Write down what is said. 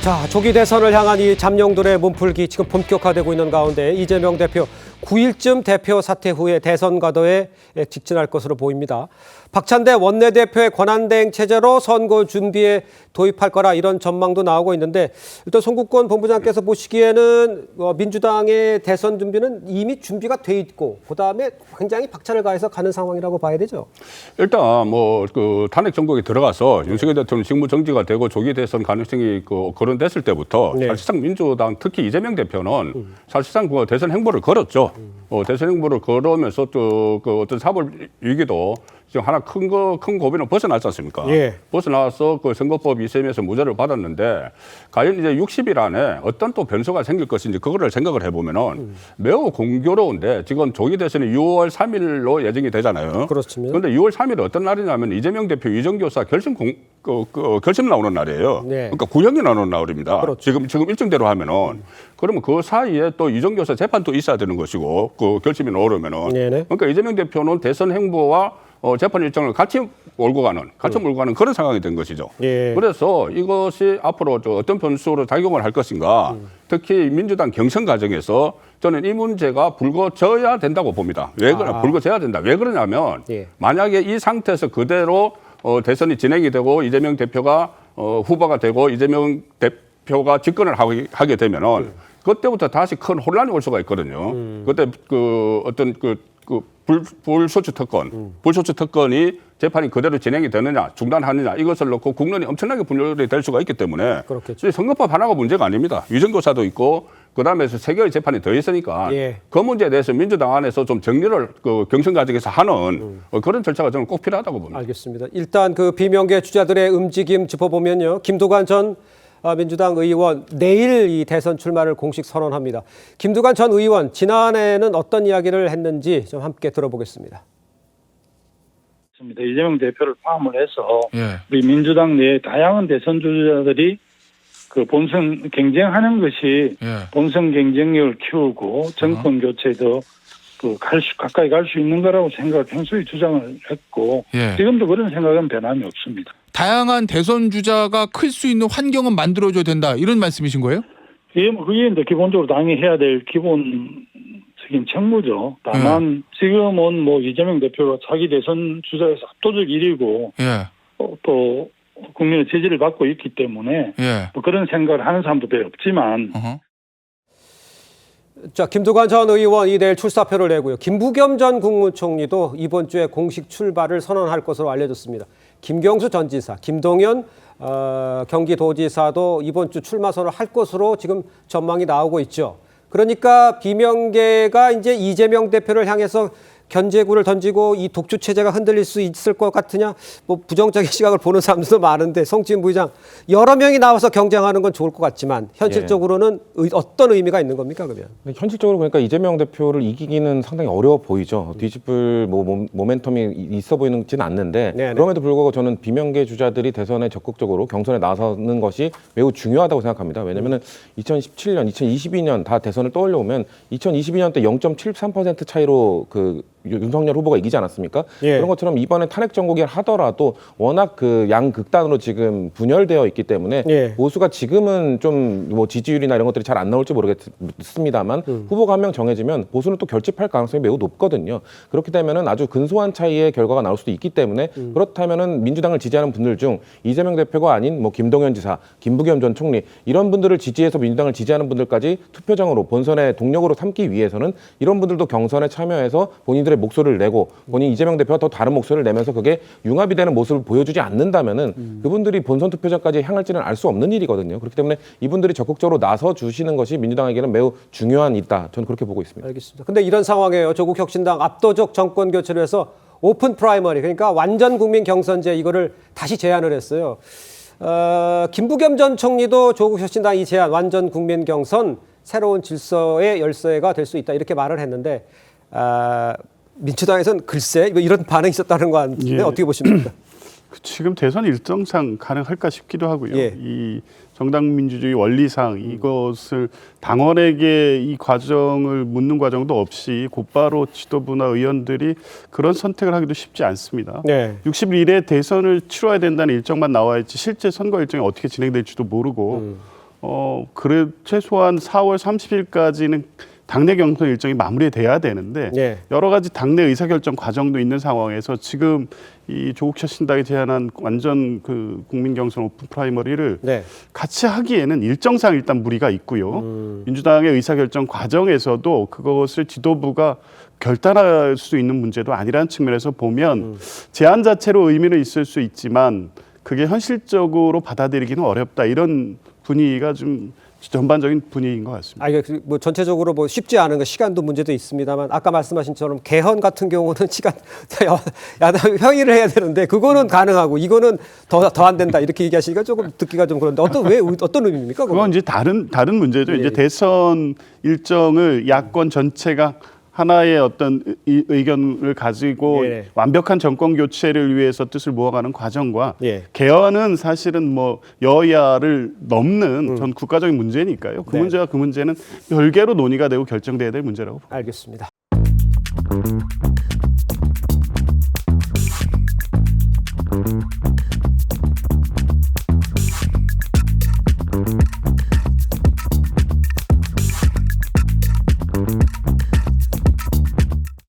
자, 조기 대선을 향한 이 잠룡들의 몸풀기 지금 본격화되고 있는 가운데 이재명 대표 9일쯤 대표 사퇴 후에 대선 과도에 직진할 것으로 보입니다. 박찬대 원내대표의 권한대행 체제로 선거 준비에 도입할 거라 이런 전망도 나오고 있는데 일단 송국권 본부장께서 보시기에는 민주당의 대선 준비는 이미 준비가 돼 있고 그다음에 굉장히 박차를 가해서 가는 상황이라고 봐야 되죠. 일단 그 탄핵 정국에 들어가서 윤석열 대통령 직무 정지가 되고 조기 대선 가능성이 거론됐을 때부터 네. 사실상 민주당 특히 이재명 대표는 사실상 그 대선 행보를 걸었죠. 대선 행보를 걸으면서 또 그 어떤 사법 위기도 지금 하나 큰 고비는 벗어났지 않습니까? 예. 벗어나서 그 선거법 2심에서 무죄를 받았는데 과연 이제 60일 안에 어떤 또 변수가 생길 것인지 그거를 생각을 해보면은 매우 공교로운데 지금 조기 대선이 6월 3일로 예정이 되잖아요. 그렇습니다. 그런데 6월 3일이 어떤 날이냐면 이재명 대표 위정교사 결심 나오는 날이에요. 네. 그러니까 구형이 나오는 날입니다. 그렇죠. 지금 일정대로 하면은 그러면 그 사이에 또 위정교사 재판도 있어야 되는 것이고 그 결심이 나오려면은 네네. 그러니까 이재명 대표는 대선 행보와 재판 일정을 같이 몰고 가는 그런 상황이 된 것이죠. 예. 그래서 이것이 앞으로 어떤 변수로 작용을 할 것인가, 특히 민주당 경선 과정에서 저는 이 문제가 불거져야 된다고 봅니다. 불거져야 된다. 왜 그러냐면 예. 만약에 이 상태에서 그대로 대선이 진행이 되고 이재명 대표가 후보가 되고 이재명 대표가 집권을 하게 되면은 그때부터 다시 큰 혼란이 올 수가 있거든요. 그때 불소추 특권이 재판이 그대로 진행이 되느냐, 중단하느냐 이것을 놓고 국론이 엄청나게 분열이 될 수가 있기 때문에 그렇겠죠. 선거법 하나가 문제가 아닙니다. 위정교사도 있고 그다음에 3개의 재판이 더 있으니까 예. 그 문제에 대해서 민주당 안에서 좀 정리를 경선 과정에서 하는 그런 절차가 저는 꼭 필요하다고 봅니다. 알겠습니다. 일단 그 비명계 주자들의 움직임 짚어보면요. 김두관 전 민주당 의원 내일 이 대선 출마를 공식 선언합니다. 김두관 전 의원 지난해에는 어떤 이야기를 했는지 좀 함께 들어보겠습니다. 이재명 대표를 포함을 해서 예. 우리 민주당 내 다양한 대선 주자들이 그 본선 경쟁하는 것이 예. 본선 경쟁력을 키우고 정권 교체도 가까이 갈 수 있는 거라고 평소에 주장을 했고 예. 지금도 그런 생각은 변함이 없습니다. 다양한 대선 주자가 클 수 있는 환경은 만들어줘야 된다 이런 말씀이신 거예요? 그게 이제 기본적으로 당이 해야 될 기본적인 책무죠. 다만 지금은 이재명 대표가 자기 대선 주자에서 압도적 1위고 예. 또 국민의 지지를 받고 있기 때문에 예. 그런 생각을 하는 사람도 별로 없지만 자, 김두관 전 의원이 내일 출사표를 내고요. 김부겸 전 국무총리도 이번 주에 공식 출마를 선언할 것으로 알려졌습니다. 김경수 전 지사, 김동연 경기도지사도 이번 주 출마 선언을 할 것으로 지금 전망이 나오고 있죠. 그러니까 비명계가 이제 이재명 대표를 향해서 견제구를 던지고 이 독주 체제가 흔들릴 수 있을 것 같으냐? 부정적인 시각을 보는 사람들도 많은데 송지은 부의장 여러 명이 나와서 경쟁하는 건 좋을 것 같지만 현실적으로는 어떤 의미가 있는 겁니까 그러면? 현실적으로 보니까 이재명 대표를 이기기는 상당히 어려워 보이죠. 뒤집을 모멘텀이 있어 보이지는 않는데 네네. 그럼에도 불구하고 저는 비명계 주자들이 대선에 적극적으로 경선에 나서는 것이 매우 중요하다고 생각합니다. 왜냐하면 2017년, 2022년 다 대선을 떠올려 보면 2022년 때 0.73% 차이로 윤석열 후보가 이기지 않았습니까? 예. 그런 것처럼 이번에 탄핵 정국이 하더라도 워낙 양극단으로 지금 분열되어 있기 때문에 예. 보수가 지금은 좀 지지율이나 이런 것들이 잘 안 나올지 모르겠습니다만 후보가 한 명 정해지면 보수는 또 결집할 가능성이 매우 높거든요. 그렇게 되면은 아주 근소한 차이의 결과가 나올 수도 있기 때문에 그렇다면은 민주당을 지지하는 분들 중 이재명 대표가 아닌 김동연 지사, 김부겸 전 총리 이런 분들을 지지해서 민주당을 지지하는 분들까지 투표장으로 본선의 동력으로 삼기 위해서는 이런 분들도 경선에 참여해서 본인들의 목소리를 내고 본인 이재명 대표가 더 다른 목소리를 내면서 그게 융합이 되는 모습을 보여주지 않는다면은 그분들이 본선 투표장까지 향할지는 알 수 없는 일이거든요. 그렇기 때문에 이분들이 적극적으로 나서 주시는 것이 민주당에게는 매우 중요한 일이다. 저는 그렇게 보고 있습니다. 알겠습니다. 근데 이런 상황에요. 조국 혁신당 압도적 정권 교체를 해서 오픈 프라이머리 그러니까 완전 국민 경선제 이거를 다시 제안을 했어요. 김부겸 전 총리도 조국 혁신당 이 제안 완전 국민 경선 새로운 질서의 열쇠가 될 수 있다 이렇게 말을 했는데 민주당에서는 글쎄 이런 반응이 있었다는 거 같은데 예. 어떻게 보십니까? 지금 대선 일정상 가능할까 싶기도 하고요. 예. 이 정당 민주주의 원리상 이것을 당원에게 이 과정을 묻는 과정도 없이 곧바로 지도부나 의원들이 그런 선택을 하기도 쉽지 않습니다. 네. 60일 이내 대선을 치러야 된다는 일정만 나와 있지 실제 선거 일정이 어떻게 진행될지도 모르고 그래 최소한 4월 30일까지는 당내 경선 일정이 마무리돼야 되는데 예. 여러 가지 당내 의사결정 과정도 있는 상황에서 지금 이 조국혁 신당이 제안한 완전 그 국민 경선 오픈 프라이머리를 네. 같이 하기에는 일정상 일단 무리가 있고요. 민주당의 의사결정 과정에서도 그것을 지도부가 결단할 수 있는 문제도 아니라는 측면에서 보면 제안 자체로 의미는 있을 수 있지만 그게 현실적으로 받아들이기는 어렵다. 이런 분위기가 좀 전반적인 분위기인 것 같습니다. 이게 뭐 전체적으로 뭐 쉽지 않은 거 시간도 문제도 있습니다만 아까 말씀하신 처럼 개헌 같은 경우는 시간 야당 회의를 해야 되는데 그거는 가능하고 이거는 더 안 된다 이렇게 얘기하시니까 조금 듣기가 좀 그런데 어떤 의미입니까? 그건 이제 다른 문제죠. 예. 이제 대선 일정을 야권 전체가 하나의 어떤 의견을 가지고 예. 완벽한 정권 교체를 위해서 뜻을 모아가는 과정과 예. 개헌은 사실은 뭐 여야를 넘는 전 국가적인 문제니까요. 그 네. 문제와 그 문제는 별개로 논의가 되고 결정돼야 될 문제라고 봅니다. 알겠습니다.